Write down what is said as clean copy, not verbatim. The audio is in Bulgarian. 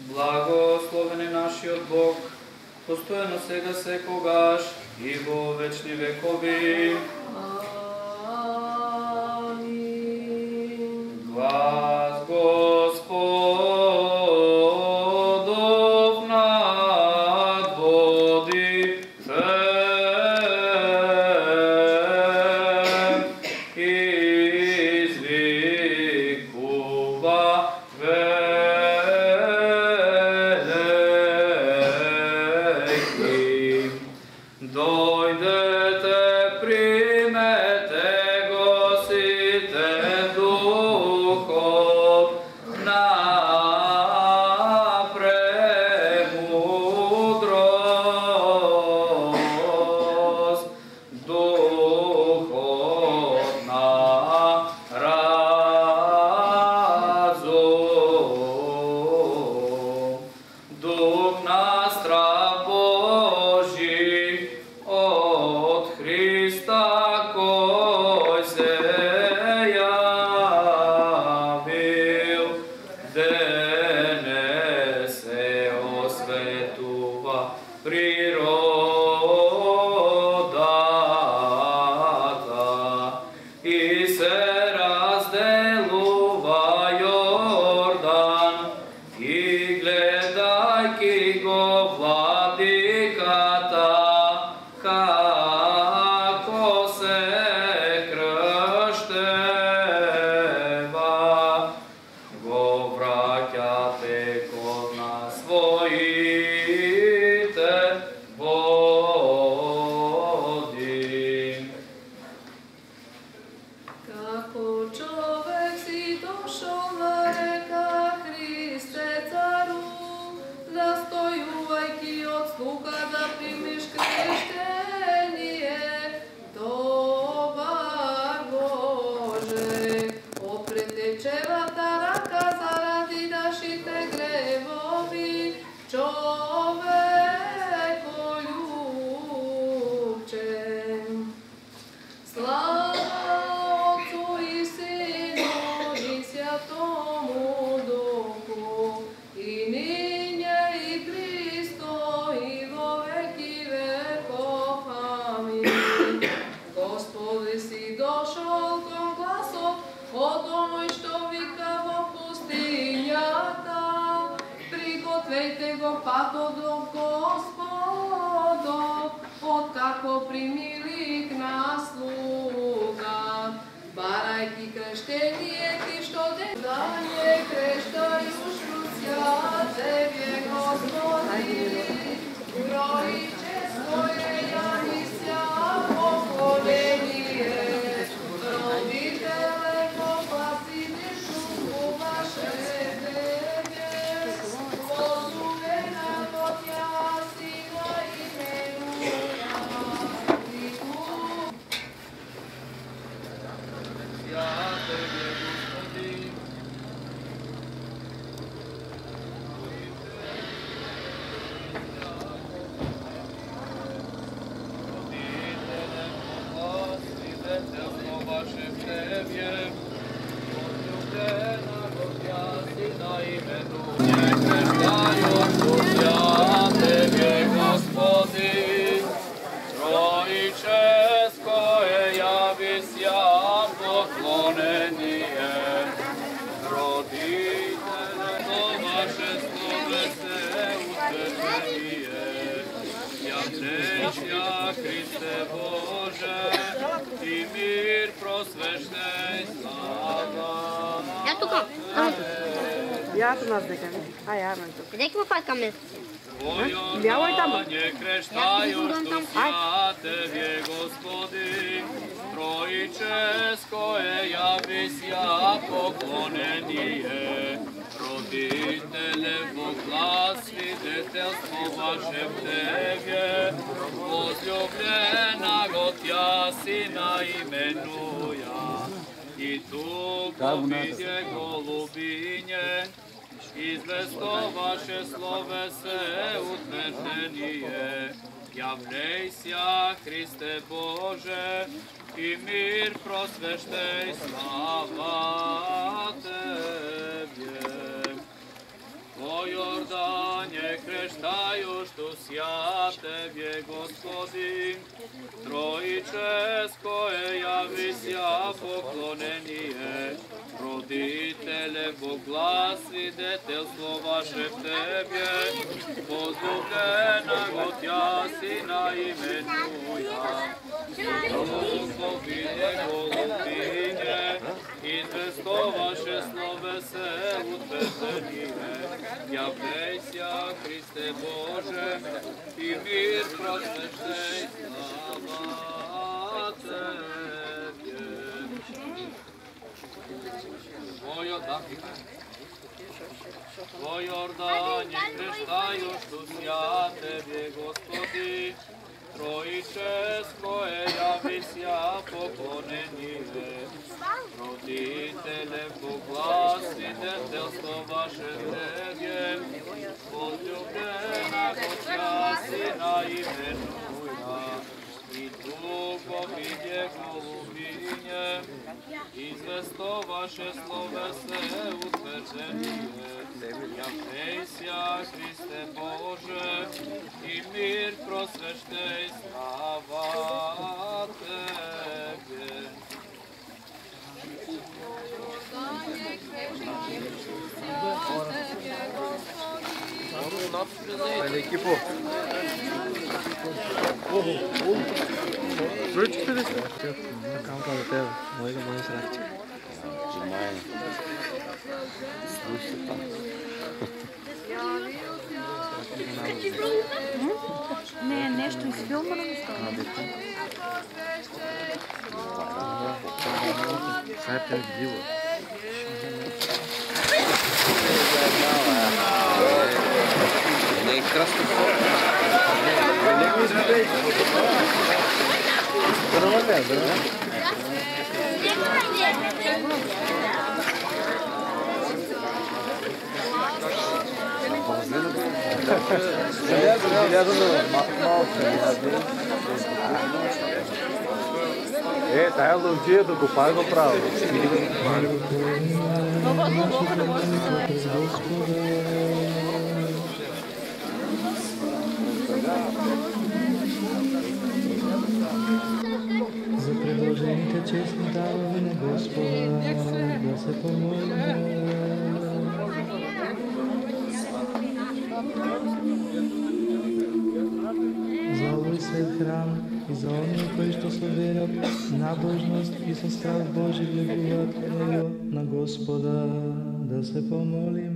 Благословен е нашиот Бог, постојано сега секогаш и во вечни векови. Амин. Глас Господов над водите извикува велики. Дојдете, примете го сите духов на премудрост, духов на разум, дух на страх Божий от Христа, кој се јавил, денес се осветува природата и се разделува Јордан, и гледајки го владиката, како се крштева, го враќа текот на своите води. Како човек си дошол на река, Христе цару, настојувајќи од слуга да примиш крштение. Добар Боже, опретечевата рака заради нашите гревови, човеколюбче. Слава Отцу и Сину и Святому Духу, и ниње и присто и во веки веков. Амин. Господи, си дошол кон гласот од оној што вика во пустињата. Пригответе го патот до Господов, откако примили к нас слуга. Барајки крштение, ти што дanje крштајуш руцја Тебе, Господи, бројче своје јанися поколение. Родителе, попасите шуму ваше Тебе, возувена во Тја Сина именуја. Я Тебе, Господи, свидетелство ваше в Тебе, возлюблена во Тја Сина именуја. Крштајуш руцја Тебе, Господи, троическо е јавися поклонение. Родителе, до ваше словесе утешение. Јавнеќа Христе Боже, и мир просвещеј слава. Ja tuka. Ja tu nas дека. А ја мен тука. Дек му фатка ме. Бяло е таму. Не крштајуш душа Тебе, Господи, троическо е јавися поклонение. Родителе, во глас свидетелство ваше в Тебе, возлюблена го Тја Сина именуја. И тука виде голубиње, известоваше словесе утверждение. Јавлејся, Христе Боже, и мир просвещеј слава Тебе. Во Јордане крещају што ся Тебе, Господи, Троическо јави ся поклонение, Родителе, Богла, свидетелство ваше в Тебе, возлюблена го Тя Сина именуја, Благословине голубине, известоваше слове се утверждение, явлейся, Христе Боже, и мир просвещей, слава Тебе. Во Јордане крещају што ся Тебе, Господи, Троическо јави ся поклонение, Родителе, Богла, свидетелство ваше Тебе, возлюблена го Тя Сина именуја, и духовине голубине, известоваше слове се утверждение, явлейся, Христе Боже, и мир просвещей, слава Тебе. Екипо. Връчите ли се? Камка за тебе. Моите мъни срачи. Внимание. Слушай там. Не, нещо из филма да ми става. Сега е предвидимо. Не е кръстов. Тая лъвджия да го пази направо. За предложените честни дарови на Господа, да се помолим. За овој свет храм и за оние кои што со вера, набожност и со страх Божи влегуваат во него на Господа, да се помолим.